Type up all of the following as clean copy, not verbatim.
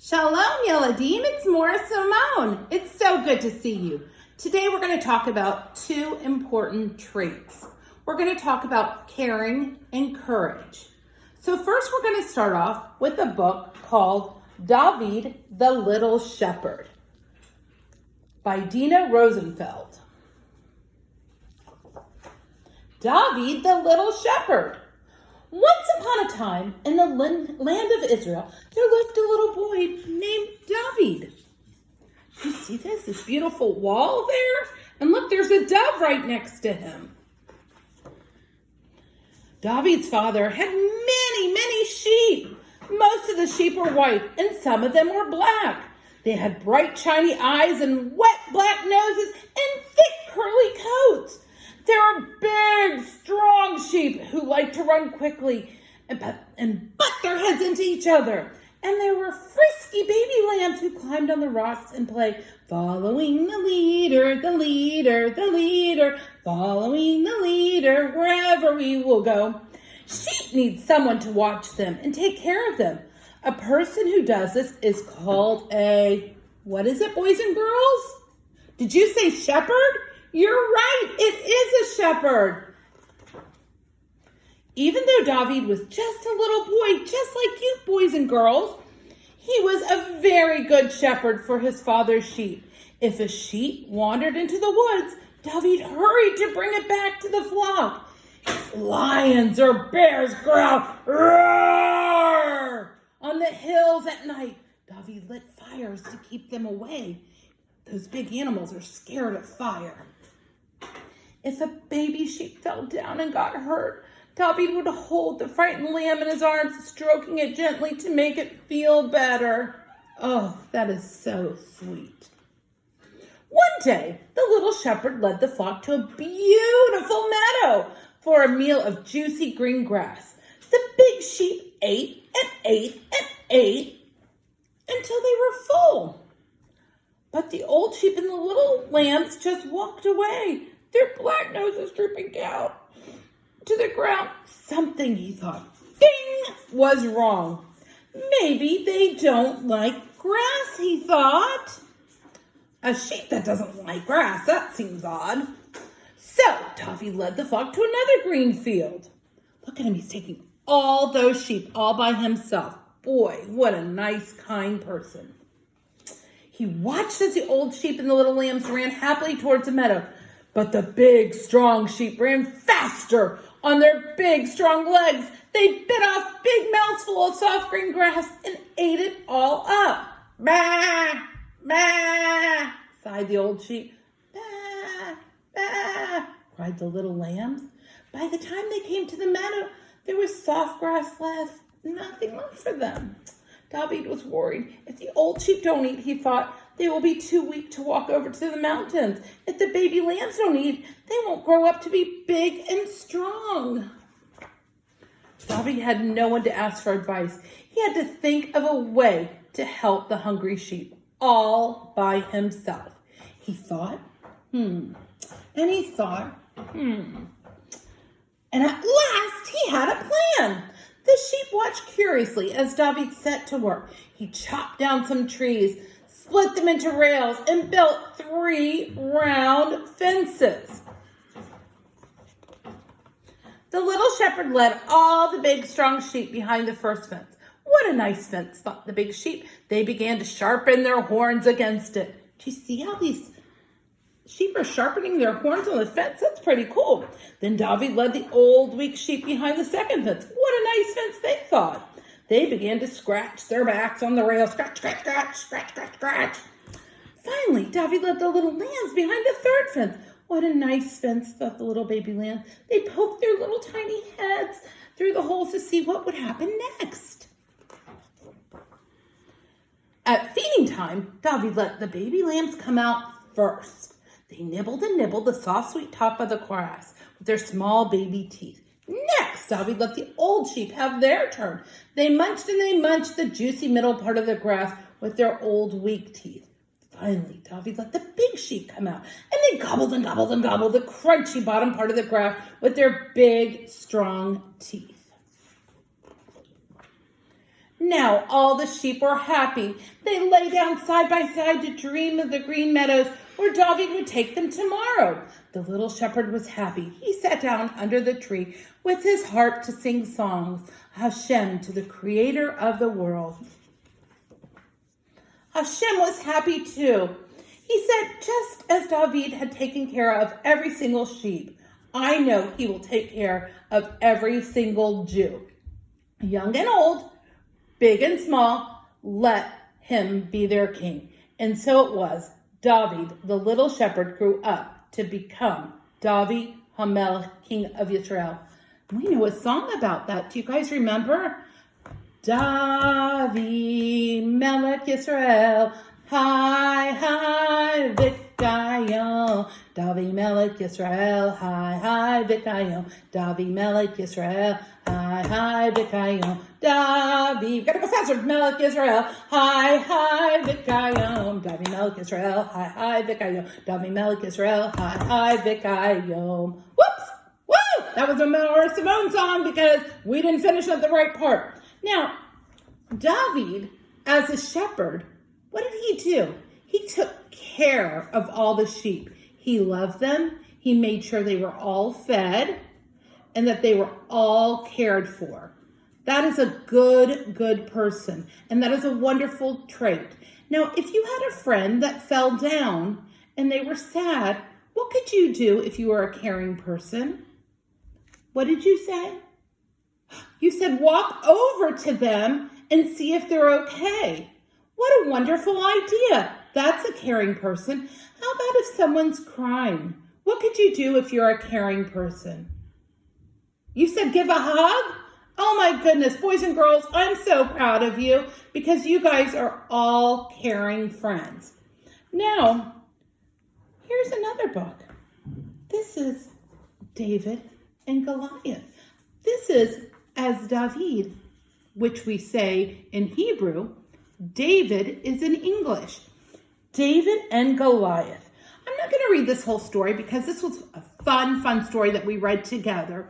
Shalom, Yeladim. It's Mora Simone. It's so good to see you. Today we're going to talk about two important traits. We're going to talk about caring and courage. So first we're going to start off with a book called David the Little Shepherd by Dina Rosenfeld. David the Little Shepherd. Once upon a time, in the land of Israel, there lived a little boy named David. You see this beautiful wall there? And look, there's a dove right next to him. David's father had many sheep. Most of the sheep were white, and some of them were black. They had bright, shiny eyes and wet, black noses and thick, curly coats. There were big, strong sheep who liked to run quickly and butt their heads into each other. And there were frisky baby lambs who climbed on the rocks and played, following the leader, the leader, the leader, following the leader, wherever we will go. Sheep need someone to watch them and take care of them. A person who does this is called what is it, boys and girls? Did you say shepherd? You're right, it is a shepherd. Even though David was just a little boy, just like you boys and girls, he was a very good shepherd for his father's sheep. If a sheep wandered into the woods, David hurried to bring it back to the flock. If lions or bears growled, roar! On the hills at night, David lit fires to keep them away. Those big animals are scared of fire. If a baby sheep fell down and got hurt, David would hold the frightened lamb in his arms, stroking it gently to make it feel better. Oh, that is so sweet. One day, the little shepherd led the flock to a beautiful meadow for a meal of juicy green grass. The big sheep ate and ate and ate until they were full. But the old sheep and the little lambs just walked away, their black noses drooping down to the ground. Something, he thought, ding, was wrong. Maybe they don't like grass, he thought. A sheep that doesn't like grass, that seems odd. So David led the flock to another green field. Look at him, he's taking all those sheep all by himself. Boy, what a nice, kind person. He watched as the old sheep and the little lambs ran happily towards the meadow. But the big, strong sheep ran faster on their big, strong legs. They bit off big mouthfuls of soft green grass and ate it all up. Bah, bah, sighed the old sheep. Bah, bah, cried the little lambs. By the time they came to the meadow, there was soft grass left, nothing left for them. David was worried. If the old sheep don't eat, he thought, they will be too weak to walk over to the mountains. If the baby lambs don't eat, they won't grow up to be big and strong. David had no one to ask for advice. He had to think of a way to help the hungry sheep all by himself. He thought, and he thought, And at last he had a plan. The sheep watched curiously as David set to work. He chopped down some trees, split them into rails, and built 3 round fences. The little shepherd led all the big, strong sheep behind the first fence. What a nice fence, thought the big sheep. They began to sharpen their horns against it. Do you see how these sheep are sharpening their horns on the fence? That's pretty cool. Then David led the old, weak sheep behind the second fence. What a nice fence, they thought. They began to scratch their backs on the rail. Scratch, scratch, scratch, scratch, scratch, scratch. Finally, David led the little lambs behind the third fence. What a nice fence, thought the little baby lambs. They poked their little tiny heads through the holes to see what would happen next. At feeding time, David let the baby lambs come out first. They nibbled and nibbled the soft, sweet top of the grass with their small baby teeth. Next, David let the old sheep have their turn. They munched and they munched the juicy middle part of the grass with their old, weak teeth. Finally, David let the big sheep come out, and they gobbled and gobbled and gobbled the crunchy bottom part of the grass with their big, strong teeth. Now all the sheep were happy. They lay down side by side to dream of the green meadows where David would take them tomorrow. The little shepherd was happy. He sat down under the tree with his harp to sing songs, Hashem, to the creator of the world. Hashem was happy too. He said, just as David had taken care of every single sheep, I know he will take care of every single Jew. Young and old, big and small, let him be their king. And so it was. David, the little shepherd, grew up to become David Hamelech, king of Israel. We know a song about that. Do you guys remember? David Melech Yisrael, hi, hi, Vikayom. David Melech Yisrael, hi, hi, Vikayom. David Melech Yisrael, hi, hi, Vikayom. David, gotta go faster. Melech Yisrael, hi, hi, Vikayom. David Melech Yisrael, hi, hi, Vikayom. David Melech Yisrael, hi, hi, Vikayom. Whoops! Woo! That was a Maura Simone song because we didn't finish at the right part. Now, David, as a shepherd, what did he do? He took care of all the sheep. He loved them. He made sure they were all fed and that they were all cared for. That is a good person. And that is a wonderful trait. Now, if you had a friend that fell down and they were sad, what could you do if you were a caring person? What did you say? You said walk over to them and see if they're okay. What a wonderful idea. That's a caring person. How about if someone's crying? What could you do if you're a caring person? You said give a hug? Oh my goodness, boys and girls, I'm so proud of you because you guys are all caring friends. Now, here's another book. This is David and Goliath. This is as David, which we say in Hebrew. David is in English. David and Goliath. I'm not going to read this whole story because this was a fun story that we read together.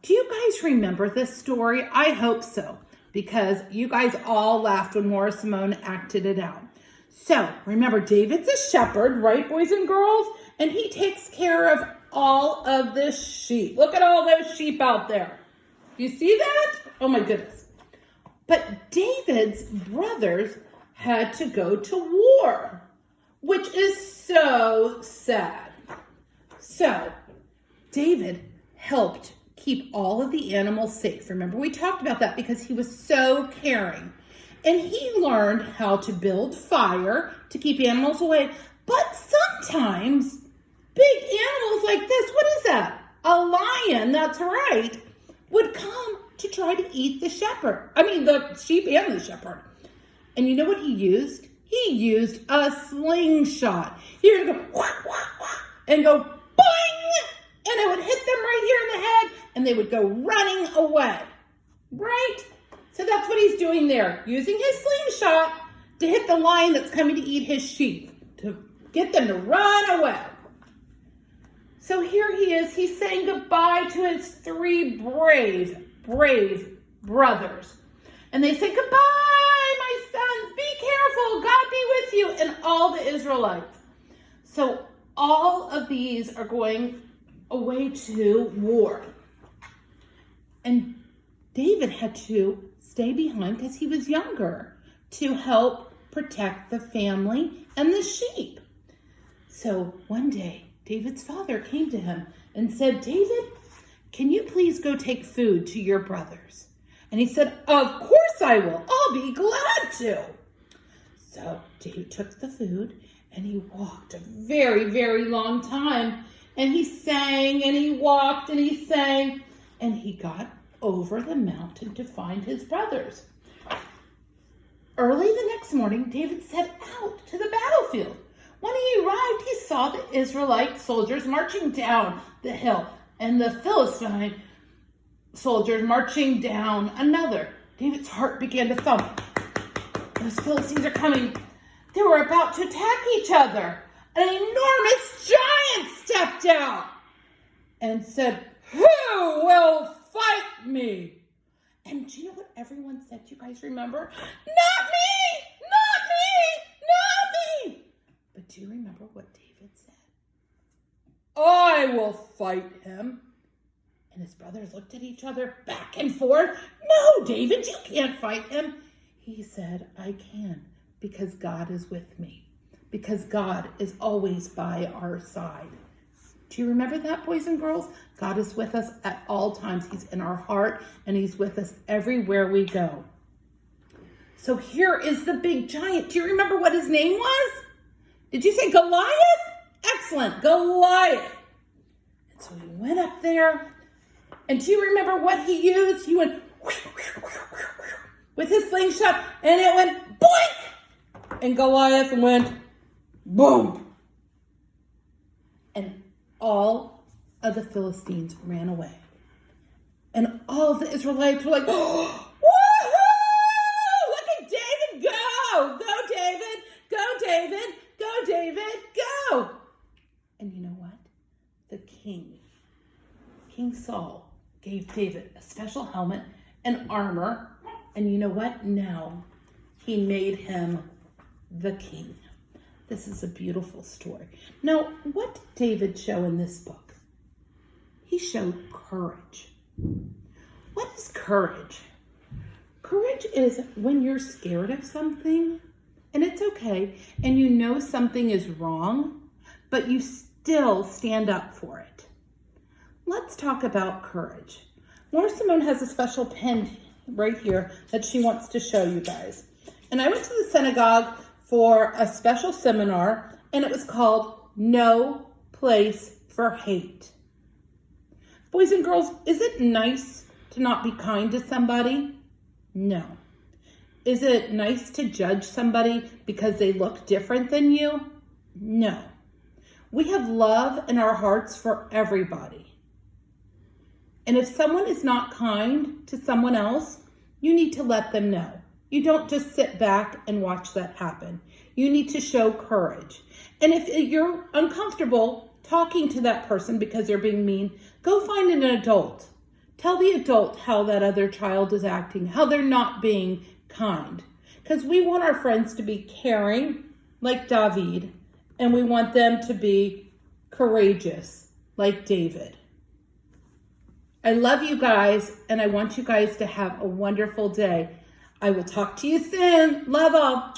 Do you guys remember this story? I hope so, because you guys all laughed when Maura Simone acted it out. So remember, David's a shepherd, right, boys and girls? And he takes care of all of the sheep. Look at all those sheep out there. You see that? Oh my goodness. But David's brothers had to go to war, which is so sad. So David helped keep all of the animals safe. Remember, we talked about that because he was so caring. And he learned how to build fire to keep animals away. But sometimes big animals like this, what is that? A lion, that's right, would come to try to eat the sheep and the shepherd. And you know what he used? He used a slingshot. He would go, wah, wah, wah, and go, boing! And it would hit them right here in the head, and they would go running away. Right? So that's what he's doing there, using his slingshot to hit the lion that's coming to eat his sheep, to get them to run away. So here he is. He's saying goodbye to his three brave brothers. And they say, goodbye, my sons. Be careful. God be with you. And all the Israelites. So all of these are going away to war. And David had to stay behind because he was younger to help protect the family and the sheep. So one day, David's father came to him and said, David, can you please go take food to your brothers? And he said, of course I will. I'll be glad to. So David took the food and he walked a very long time. And he sang and he walked and he sang. And he got over the mountain to find his brothers. Early the next morning, David set out to the battlefield. When he arrived, he saw the Israelite soldiers marching down the hill and the Philistine soldiers marching down another. David's heart began to thump. Those Philistines are coming. They were about to attack each other. An enormous giant stepped out and said, who will fight me? And do you know what everyone said? You guys remember? Not me! Not me! Not me! But do you remember what David said? I will fight him. And his brothers looked at each other back and forth. No, David, you can't fight him. He said, I can, because God is with me. Because God is always by our side. Do you remember that, boys and girls? God is with us at all times. He's in our heart, and he's with us everywhere we go. So here is the big giant. Do you remember what his name was? Did you say Goliath? Excellent, Goliath. And so he went up there. And do you remember what he used? He went with his slingshot, and it went boink! And Goliath went boom! And all of the Philistines ran away. And all of the Israelites were like, oh, woohoo! Look at David go! Go, David! Go, David! Go, David! Go! And you know what? The king, King Saul, gave David a special helmet and armor. And you know what? Now he made him the king. This is a beautiful story. Now, what did David show in this book? He showed courage. What is courage? Courage is when you're scared of something, and it's okay, and you know something is wrong, but you still stand up for it. Let's talk about courage. Laura Simone has a special pen right here that she wants to show you guys. And I went to the synagogue for a special seminar, and it was called No Place for Hate. Boys and girls, is it nice to not be kind to somebody? No. Is it nice to judge somebody because they look different than you? No. We have love in our hearts for everybody. And if someone is not kind to someone else, you need to let them know. You don't just sit back and watch that happen. You need to show courage. And if you're uncomfortable talking to that person because they're being mean, go find an adult. Tell the adult how that other child is acting, how they're not being kind. Because we want our friends to be caring, like David, and we want them to be courageous, like David. I love you guys, and I want you guys to have a wonderful day. I will talk to you soon. Love all.